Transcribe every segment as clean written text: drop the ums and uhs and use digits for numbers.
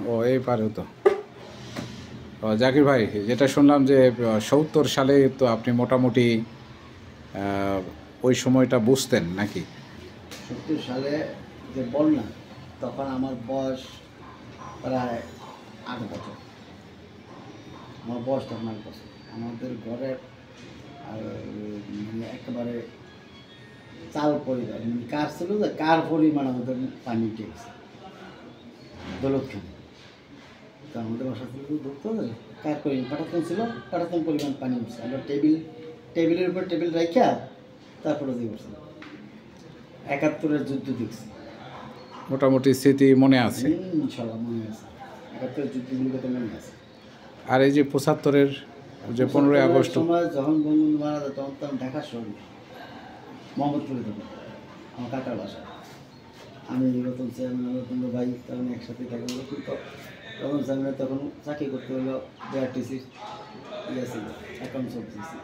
ও এই পারেও তো। জাকির ভাই, যেটা শুনলাম যে ৭০ সালে তো আপনি মোটামুটি ওই সময়টা বুঝতেন নাকি? ৭০ সালে যে বন্যা, তখন আমার বয়স প্রায় ৮ বছর। আমার বয়স তখন ৮ বছর। আমাদের ঘরের মানে একেবারে চাল পরিবার, মানে কার ছিল যে কার পরিমাণ আমাদের পানি উঠে গেছে দৌলতখানে। তো আমাদের বাসা থেকে ধরতে হবে কার পরিমাণ পাঠাতন ছিল, পাঠাতন পরিমাণ পানি উঠছে। আমরা টেবিলের উপর টেবিল রাখা তারপরে দিয়ে বসছি। ৭১-এর যুদ্ধ দেখছি, মোটামুটি স্মৃতি মনে আছে। ইনশাল্লাহ মনে আছে। ৭১-এর যুদ্ধগুলো কত মনে আছে। আর এই যে ৭৫-এর যে 15ই আগস্ট সময় যখন বঙ্গবন্ধু মারা যায়, তখন তো আমি ঢাকা শহরে মোহাম্মদপুরে তখন আমার কাকার বাসা। আমি রতন চেয়ারম্যান, রতন ভাই তখন একসাথে দেখা হলো। কিন্তু রতন চেয়ারম্যান তখন চাকরি করতে হলো বিআরটিসির ইয়ে ছিল, অ্যাকাউন্টস অফিসে।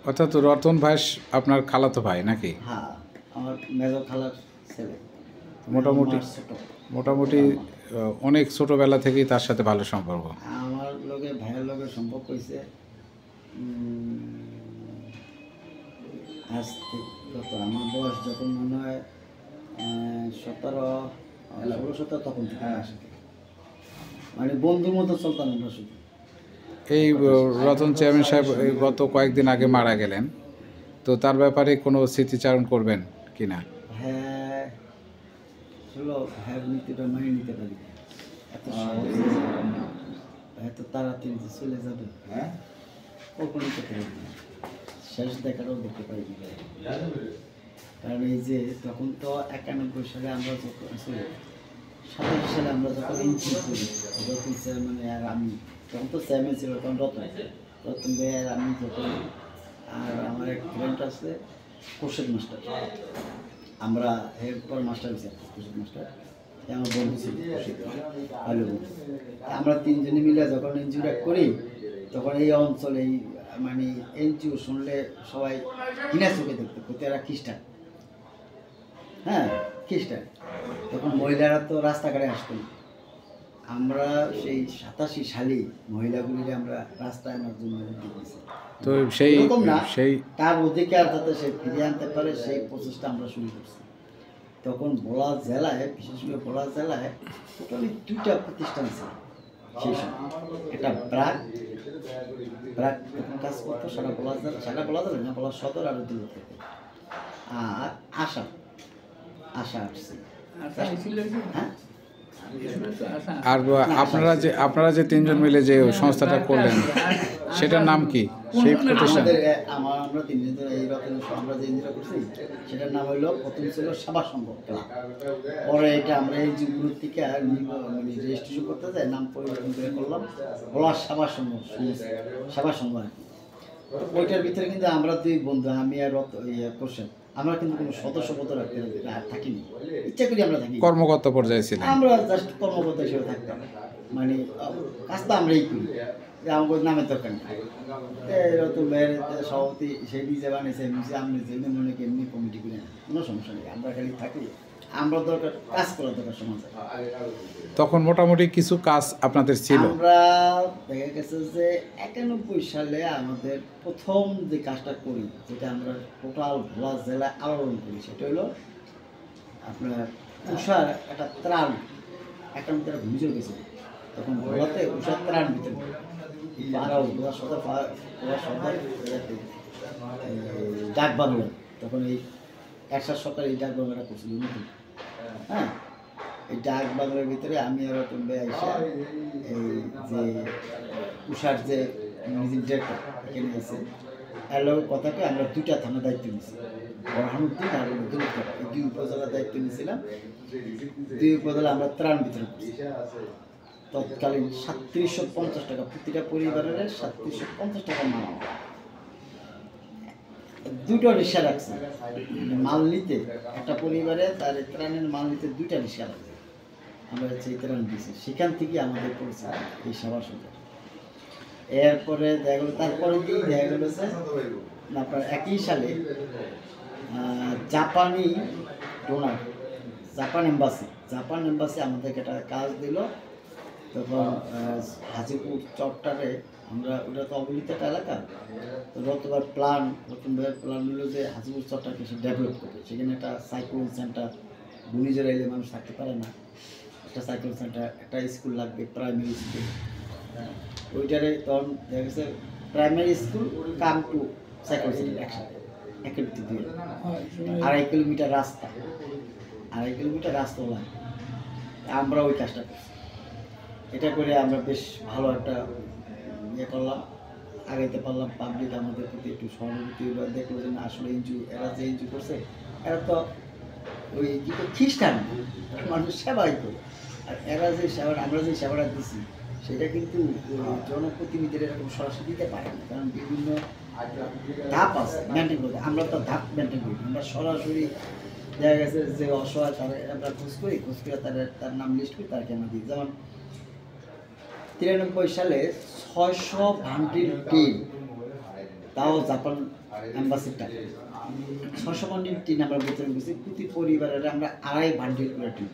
অর্থাৎ রতন ভাই আপনার খালাতো ভাই নাকি? হ্যাঁ, আমার মেজর খালার ছেলে। মোটামুটি অনেক ছোটোবেলা থেকেই তার সাথে ভালো সম্পর্ক। আমার লোকের ভাইয়ের লোকের সম্পর্ক হয়েছে আজ কত, আমার বয়স যখন মনে হয় 17-16 তখন থেকে আসে, মানে বন্ধুর মতো চলতাম আমরা শুধু। এই রতন চেয়ারম্যান সাহেব গত কয়েকদিন আগে মারা গেলেন, তো তার ব্যাপারে কোনো স্মৃতিচারণ করবেন কি না? হ্যাঁ, হলো হ্যাঁ, নীতিটা মানিয়ে নিতে পারি। এত তাড়াতাড়ি যে চলে যাবে, হ্যাঁ, কল্পনা করতে পারি না। শেষ দেখাটাও দেখতে পারি না। কারণ এই যে তখন তো ৯১ সালে আমরা যখন ২৭ সালে আমরা যখন এন্ট্রি করি, রতন চেয়ারম্যান আর আমি, তখন তো চেয়ারম্যান ছিল তখন রতন ভাই আর আমি যখন, আর আমার এক ফ্রেন্ড আছে কোর্শেদ মাস্টার, আমরা এরপর মাস্টার হয়েছি কোর্শেদ মাস্টার, আমার বন্ধু ছিল ভালো বন্ধু। আমরা তিনজনে মিলে যখন এনজিওটা করি, তখন এই অঞ্চলে মানে এনজিও শুনলে সবাই কিনা চোখে দেখতে, প্রতি এরা খ্রিস্টান। হ্যাঁ, খ্রিস্টান। তখন মহিলারা তো রাস্তাঘাটে আসতো না। আমরা সেই ৮৭ সালে মহিলাগুলিকে আমরা রাস্তায় আনার জন্য দিয়েছি। তো সেই তার অধিকার যাতে সে ফিরিয়ে আনতে পারে, সেই প্রচেষ্টা আমরা শুরু করছি। তখন ভোলা জেলায়, বিশেষ করে ভোলা জেলায় টোটালি 2টা প্রতিষ্ঠান ছিল সেই সময়। এটা ব্রাক তখন কাজ করতো সারা ভোলা জেলা না, ভোলা সদর আর দূর থেকে। আর আশা আসছে। হ্যাঁ, আর আপনারা যে তিনজন মিলে যে সংস্থাটা করলেন, সেটার নাম কি? সেই প্রতিষ্ঠান আমরা তিনজন এই রকম আমরা যে ইন্দিরা করছি, সেটার নাম হইলো, প্রথম ছিল সেবা সংঘ ক্লাব। পরে এটা আমরা এই যুগগুলোর থেকে মানে রেজিস্ট্রেশন করতে যাই, নাম পরিবর্তন করে করলাম ভোলা সেবা সংঘ আর কি। ওইটার ভিতরে কিন্তু আমরা দুই বন্ধু, আমি আর কোর্শেদ, আমরা কিন্তু কোনো সদস্যপদ রাখতে থাকিনি, ইচ্ছা করি আমরা থাকি, কর্মকর্তা পর্যায়ে ছিলেন। আমরা জাস্ট কর্মকর্তা হিসেবে থাকতাম, মানে কাজটা আমরাই করি, যে আমার নামের দরকার নেই। এরকম মেয়ের সভাপতি সে নিজে বানিয়েছে, আমি মনে করি এমনি কমিটি করে না, কোনো সমস্যা নেই, আমরা খালি থাকি, আমরা দরকার কাজ করার দরকার সমাজে। তখন মোটামুটি কিছু কাজ আপনাদের ছিল। আমরা দেখা গেছে যে ৯১ সালে আমাদের প্রথম যে কাজটা করি, যেটা আমরা টোটাল ভোলা জেলায় আলোড়ন করি, সেটা হলো আপনার উষার একটা ত্রাণ, একটা ঘূর্ণিঝড় গেছে তখন ভোলাতে, উষার ত্রাণ দিতে ডাক বাংলা, তখন এই একসাথ সরকার এই ডাক বাংলাটা করছিল নতুন। হ্যাঁ, এই ডাক বাংলার ভিতরে আমি আর টুম্বে আইসা এই যে উষার যে ম্যানেজিং ডিরেক্টর এখানে এসে এর লোক কথাকে আমরা 2টা থানা দায়িত্ব নিয়েছি, বরহানুদ্দিন আর দুর্গা, এই 2 উপজেলার দায়িত্ব নিয়েছিলাম। 2 উপজেলা আমরা ত্রাণ বিতরণ করছি। তৎকালীন ৩৭৫০ টাকা প্রতিটা পরিবারের, ৩৭৫০ টাকা মাল, 2টা রিক্সা রাখছে মাল নিতে, একটা পরিবারে তার ত্রাণের মাল নিতে 2টা রিক্সা রাখছে, আমরা হচ্ছে ত্রাণ দিয়েছি। সেখান থেকে আমাদের পড়েছে এই সভা সরকার। এরপরে দেখা গেলো, তারপরে কি দেখা গেলো যে আপনার ১ সালে জাপানি donor, Japan embassy, Japan embassy আমাদেরকে একটা কাজ দিল। তখন হাজিপুর চট্টারে আমরা, ওটা তো অবহেলিত একটা এলাকা, তো প্রথমবার প্ল্যান হলো যে হাজিপুর চট্টাকে সে ডেভেলপ করবে, সেখানে একটা সাইক্লোন সেন্টার, ঘূর্ণিঝড় এলে মানুষ থাকতে পারে না, একটা সাইক্লোন সেন্টার, একটা স্কুল লাগবে, প্রাইমারি স্কুল। ওইটারে তখন দেখা গেছে primary school come to cyclone center একসাথে, একের ভিত্তি দিয়ে 2.5 কিলোমিটার রাস্তা, 2.5 কিলোমিটার রাস্তা হলাম। আমরা ওই কাজটা করছি। এটা করে আমরা বেশ ভালো একটা ইয়ে করলাম, আগাইতে পারলাম। পাবলিক আমাদের প্রতি একটু সহানুভূতি দেখলো যে না, আসলে এরা যে এনজিও করছে, এরা তো ওই কি খ্রিস্টান মানুষ সেবাই করে, আর এরা যে সেবা, আমরা যে সেবাটা দিচ্ছি সেটা কিন্তু জনপ্রতিনিধিরা এরকম সরাসরি দিতে পারে না, কারণ বিভিন্ন ধাপ আছে মেনটেন করতে। আমরা তো ধাপ মেনটেন করি, আমরা সরাসরি দেখা গেছে যে অসহায় তারা আমরা খোঁজ করে তার নাম লিস্ট করি, তাকে আমরা দিই। যেমন 93 সালে 600 ভান্ডিল টিন, তাও জাপান এম্বাসির টাকা, 600 ভান্ডিল টিন আমরা বিতরণ করছি। প্রতি পরিবারের আমরা 2.5 ভান্ডিল করে টিন।